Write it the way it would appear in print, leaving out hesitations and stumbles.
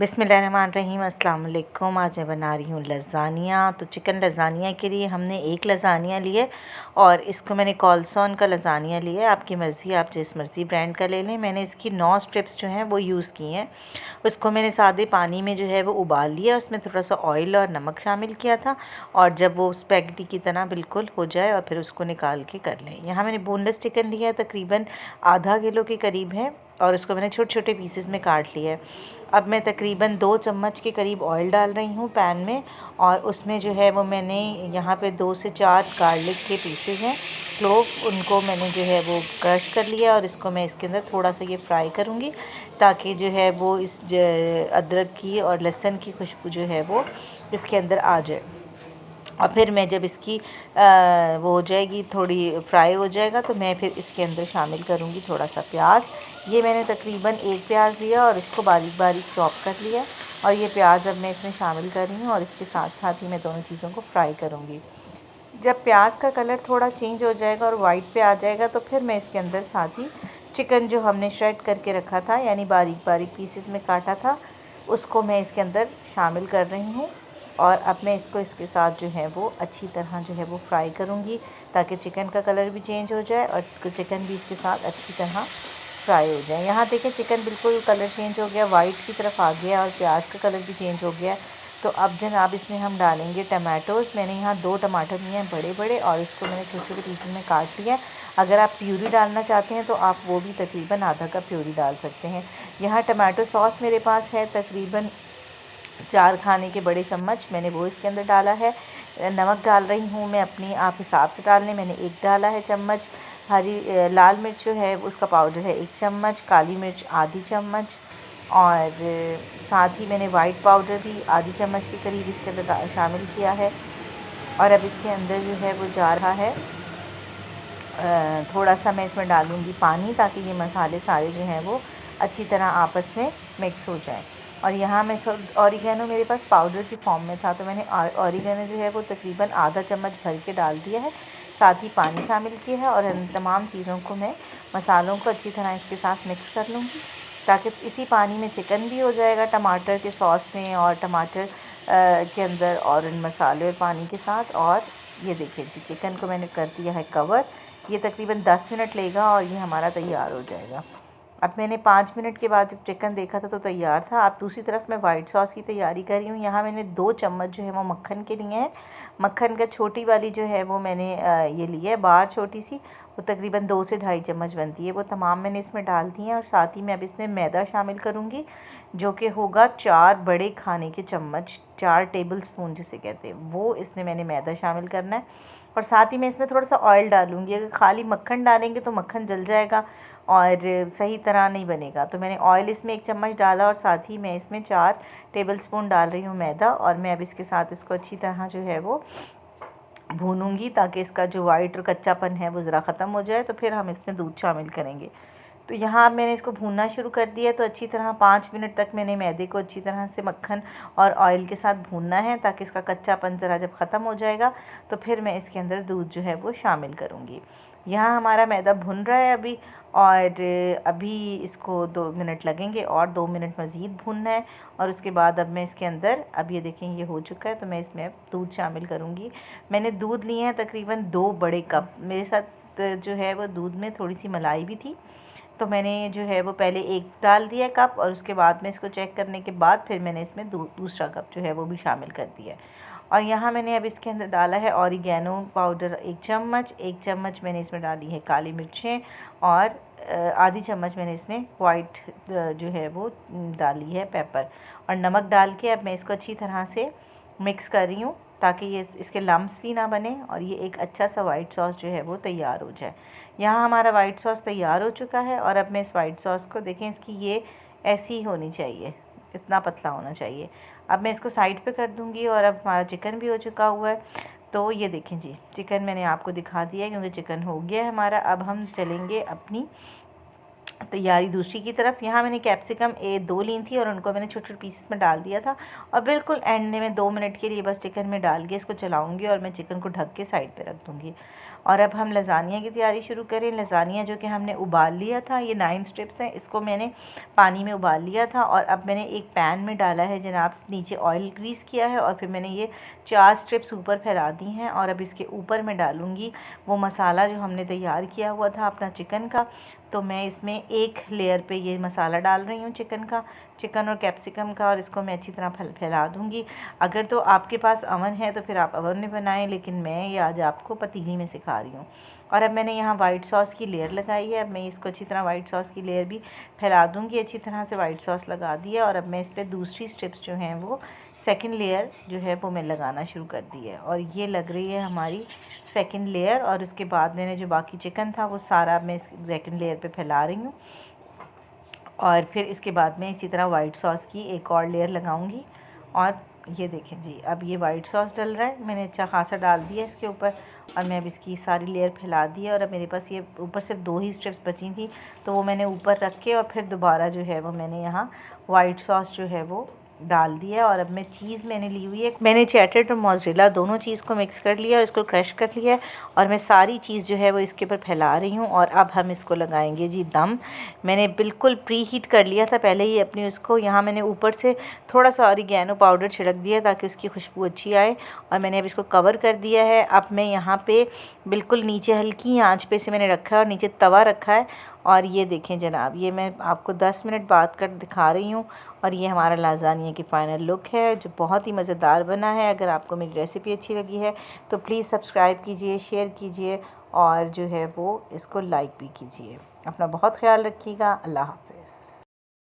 बिस्मिल्लाहिर्रहमानिर्रहीम अस्सलाम वालेकुम। आज मैं बना रही हूँ लज़ानिया। तो चिकन लज़ानिया के लिए हमने एक लज़ानिया लिए और इसको मैंने कॉल्सॉन का लज़ानिया लिया। आपकी मर्ज़ी, आप जिस मर्ज़ी ब्रांड का ले लें। मैंने इसकी 9 स्ट्रिप्स जो हैं वो यूज़ की हैं। उसको मैंने सादे पानी में जो है वो उबाल लिया, उसमें थोड़ा सा ऑयल और नमक शामिल किया था। और जब वो स्पैगेटी की तरह बिल्कुल हो जाए और फिर उसको निकाल के कर लें। यहाँ मैंने बोनलेस चिकन लिया है, तकरीबन आधा किलो के करीब है, और उसको मैंने छोटे छोटे पीसेस में काट लिया है। अब मैं तकरीबन 2 चम्मच के करीब ऑयल डाल रही हूँ पैन में, और उसमें जो है वो मैंने यहाँ पे 2 से 4 गार्लिक के पीसेस हैं, क्लोव, उनको मैंने जो है वो क्रश कर लिया। और इसको मैं इसके अंदर थोड़ा सा ये फ्राई करूँगी ताकि जो है वो इस अदरक की और लहसुन की खुशबू जो है वो इसके अंदर आ जाए। और फिर मैं जब इसकी वो हो जाएगी, थोड़ी फ्राई हो जाएगा, तो मैं फिर इसके अंदर शामिल करूँगी थोड़ा सा प्याज। ये मैंने तकरीबन 1 प्याज लिया और इसको बारीक बारीक चॉप कर लिया, और ये प्याज अब मैं इसमें शामिल कर रही हूँ और इसके साथ साथ ही मैं दोनों चीज़ों को फ्राई करूँगी। जब प्याज का कलर थोड़ा चेंज हो जाएगा और वाइट पे आ जाएगा, तो फिर मैं इसके अंदर साथ ही चिकन जो हमने श्रेड करके रखा था, यानी बारीक बारीक पीसेस में काटा था, उसको मैं इसके अंदर शामिल कर रही हूँ। और अब मैं इसको इसके साथ जो है वो अच्छी तरह जो है वो फ्राई करूँगी ताकि चिकन का कलर भी चेंज हो जाए और चिकन भी इसके साथ अच्छी तरह फ्राई हो जाए। यहाँ देखें, चिकन बिल्कुल कलर चेंज हो गया, वाइट की तरफ आ गया और प्याज का कलर भी चेंज हो गया। तो अब जनाब इसमें हम डालेंगे टमाटोज़। मैंने यहाँ 2 टमाटर लिए हैं बड़े बड़े, और इसको मैंने छोटे छोटे पीसेस में काट लिया है। अगर आप प्यूरी डालना चाहते हैं तो आप वो भी तकरीबन आधा कप प्यूरी डाल सकते हैं। यहाँ टमाटो सॉस मेरे पास है तकरीबन 4 खाने के बड़े चम्मच, मैंने वो इसके अंदर डाला है। नमक डाल रही हूँ मैं अपनी आप हिसाब से डाल लें, मैंने 1 डाला है चम्मच। लाल मिर्च जो है उसका पाउडर है 1 चम्मच, काली मिर्च आधी चम्मच, और साथ ही मैंने वाइट पाउडर भी आधी चम्मच के करीब इसके अंदर शामिल किया है। और अब इसके अंदर जो है वो जा रहा है थोड़ा सा मैं इसमें डालूँगी पानी, ताकि ये मसाले सारे जो हैं वो अच्छी तरह आपस में मिक्स हो जाएं। और यहाँ मैं ऑरिगेनो मेरे पास पाउडर की फॉर्म में था, तो मैंने ऑरिगेनो जो है वो तकरीबन आधा चम्मच भर के डाल दिया है, साथ ही पानी शामिल किया है। और इन तमाम चीज़ों को मैं मसालों को अच्छी तरह इसके साथ मिक्स कर लूँगी, ताकि इसी पानी में चिकन भी हो जाएगा टमाटर के सॉस में और टमाटर के अंदर, और इन मसाले और पानी के साथ। और ये देखिए जी, चिकन को मैंने कर दिया है कवर। ये तकरीबन 10 मिनट लेगा और ये हमारा तैयार हो जाएगा। अब मैंने 5 मिनट के बाद जब चिकन देखा था तो तैयार था। अब दूसरी तरफ मैं वाइट सॉस की तैयारी कर रही हूँ। यहाँ मैंने 2 चम्मच जो है वो मक्खन के लिए हैं। मक्खन का छोटी वाली जो है वो मैंने ये ली है बार छोटी सी, वो तकरीबन 2 से ढाई चम्मच बनती है, वो तमाम मैंने इसमें डाल दी हैं। और साथ ही मैं अब इसमें मैदा शामिल करूँगी, जो कि होगा 4 बड़े खाने के चम्मच, 4 टेबल स्पून जिसे कहते हैं, वो इसमें मैंने मैदा शामिल करना है। और साथ ही मैं इसमें थोड़ा सा ऑयल डालूँगी। अगर खाली मक्खन डालेंगे तो मक्खन जल जाएगा और सही तरह नहीं बनेगा। तो मैंने ऑयल इसमें 1 चम्मच डाला, और साथ ही मैं इसमें 4 टेबल स्पून डाल रही हूँ मैदा। और मैं अब इसके साथ इसको अच्छी तरह जो है वो भूनूंगी, ताकि इसका जो वाइट और कच्चापन है वो ज़रा ख़त्म हो जाए, तो फिर हम इसमें दूध शामिल करेंगे। तो यहाँ मैंने इसको भूनना शुरू कर दिया। तो अच्छी तरह 5 मिनट तक मैंने मैदे को अच्छी तरह से मक्खन और ऑयल के साथ भूनना है, ताकि इसका कच्चापन ज़रा जब ख़त्म हो जाएगा तो फिर मैं इसके अंदर दूध जो है वो शामिल करूँगी। यहाँ हमारा मैदा भुन रहा है अभी, और अभी इसको 2 मिनट लगेंगे, और 2 मिनट मज़ीद भूनना है। और उसके बाद अब मैं इसके अंदर, अब ये देखें ये हो चुका है, तो मैं इसमें दूध शामिल करूँगी। मैंने दूध लिए हैं तकरीबन 2 बड़े कप। मेरे साथ जो है वो दूध में थोड़ी सी मलाई भी थी, तो मैंने जो है वो पहले 1 डाल दिया कप, और उसके बाद में इसको चेक करने के बाद फिर मैंने इसमें दूसरा कप जो है वो भी शामिल कर दिया। और यहाँ मैंने अब इसके अंदर डाला है ऑरिगेनो पाउडर 1 चम्मच, 1 चम्मच मैंने इसमें डाली है काली मिर्चें, और आधी चम्मच मैंने इसमें वाइट जो है वो डाली है पेपर। और नमक डाल के अब मैं इसको अच्छी तरह से मिक्स कर रही हूँ, ताकि ये इसके लम्स भी ना बने, और ये एक अच्छा सा वाइट सॉस जो है वो तैयार हो जाए। यहाँ हमारा वाइट सॉस तैयार हो चुका है। और अब मैं इस वाइट सॉस को देखें, इसकी ये ऐसी होनी चाहिए, इतना पतला होना चाहिए। अब मैं इसको साइड पे कर दूँगी, और अब हमारा चिकन भी हो चुका हुआ है। तो ये देखें जी, चिकन मैंने आपको दिखा दिया है, क्योंकि चिकन हो गया है हमारा। अब हम चलेंगे अपनी तैयारी दूसरी की तरफ। यहाँ मैंने कैप्सिकम 2 ली थी, और उनको मैंने छोटे छोटे पीसेस में डाल दिया था। और बिल्कुल एंड में 2 मिनट के लिए बस चिकन में डाल के इसको चलाऊँगी, और मैं चिकन को ढक के साइड पे रख दूँगी। और अब हम लज़ानिया की तैयारी शुरू करें। लज़ानिया जो कि हमने उबाल लिया था, ये 9 स्ट्रिप्स हैं, इसको मैंने पानी में उबाल लिया था और अब मैंने एक पैन में डाला है जनाब, नीचे ऑयल ग्रीस किया है और फिर मैंने ये 4 स्ट्रिप्स ऊपर फैला दी हैं और अब इसके ऊपर मैं डालूँगी वो मसाला जो हमने तैयार किया हुआ था अपना चिकन का। तो मैं इसमें एक लेयर पे ये मसाला डाल रही हूँ चिकन और कैप्सिकम का, और इसको मैं अच्छी तरह फैला दूँगी। अगर तो आपके पास अवन है तो फिर आप अवन में बनाएं, लेकिन मैं ये आज आपको पतीली में सिखा रही हूँ। और अब मैंने यहाँ वाइट सॉस की लेयर लगाई है। अब मैं इसको अच्छी तरह वाइट सॉस की लेयर भी फैला दूँगी। अच्छी तरह से वाइट सॉस लगा दी है और अब मैं इस पर दूसरी स्ट्रिप्स जो हैं वो सेकंड लेयर जो है वो मैं लगाना शुरू कर दी है, और ये लग रही है हमारी सेकंड लेयर। और उसके बाद मैंने जो बाकी चिकन था वो सारा मैं सेकंड लेयर पे फैला रही हूँ, और फिर इसके बाद में इसी तरह वाइट सॉस की एक और लेयर लगाऊंगी। और ये देखें जी, अब ये वाइट सॉस डल रहा है, मैंने अच्छा खासा डाल दिया इसके ऊपर, और मैं अब इसकी सारी लेयर फैला दी है। और अब मेरे पास ये ऊपर सिर्फ 2 ही स्ट्रिप्स बची थी, तो वो मैंने ऊपर रख के और फिर दोबारा जो है वो मैंने यहाँ वाइट सॉस जो है वो डाल दिया। और अब मैं चीज़ मैंने ली हुई है, मैंने चेटर और मोज़रेला दोनों चीज़ को मिक्स कर लिया और इसको क्रश कर लिया है, और मैं सारी चीज़ जो है वो इसके ऊपर फैला रही हूँ। और अब हम इसको लगाएंगे जी दम। मैंने बिल्कुल प्री हीट कर लिया था पहले ही अपनी उसको। यहाँ मैंने ऊपर से थोड़ा सा ऑरिगेनो पाउडर छिड़क दिया ताकि उसकी खुशबू अच्छी आए, और मैंने अब इसको कवर कर दिया है। अब मैं यहाँ पे बिल्कुल नीचे हल्की आंच पे से मैंने रखा है और नीचे तवा रखा है, और ये देखें जनाब, ये मैं आपको 10 मिनट बाद कर दिखा रही हूँ। और ये हमारा लाज़ानिया की फ़ाइनल लुक है जो बहुत ही मज़ेदार बना है। अगर आपको मेरी रेसिपी अच्छी लगी है तो प्लीज़ सब्सक्राइब कीजिए, शेयर कीजिए, और जो है वो इसको लाइक भी कीजिए। अपना बहुत ख्याल रखिएगा। अल्लाह हाफ़िज़।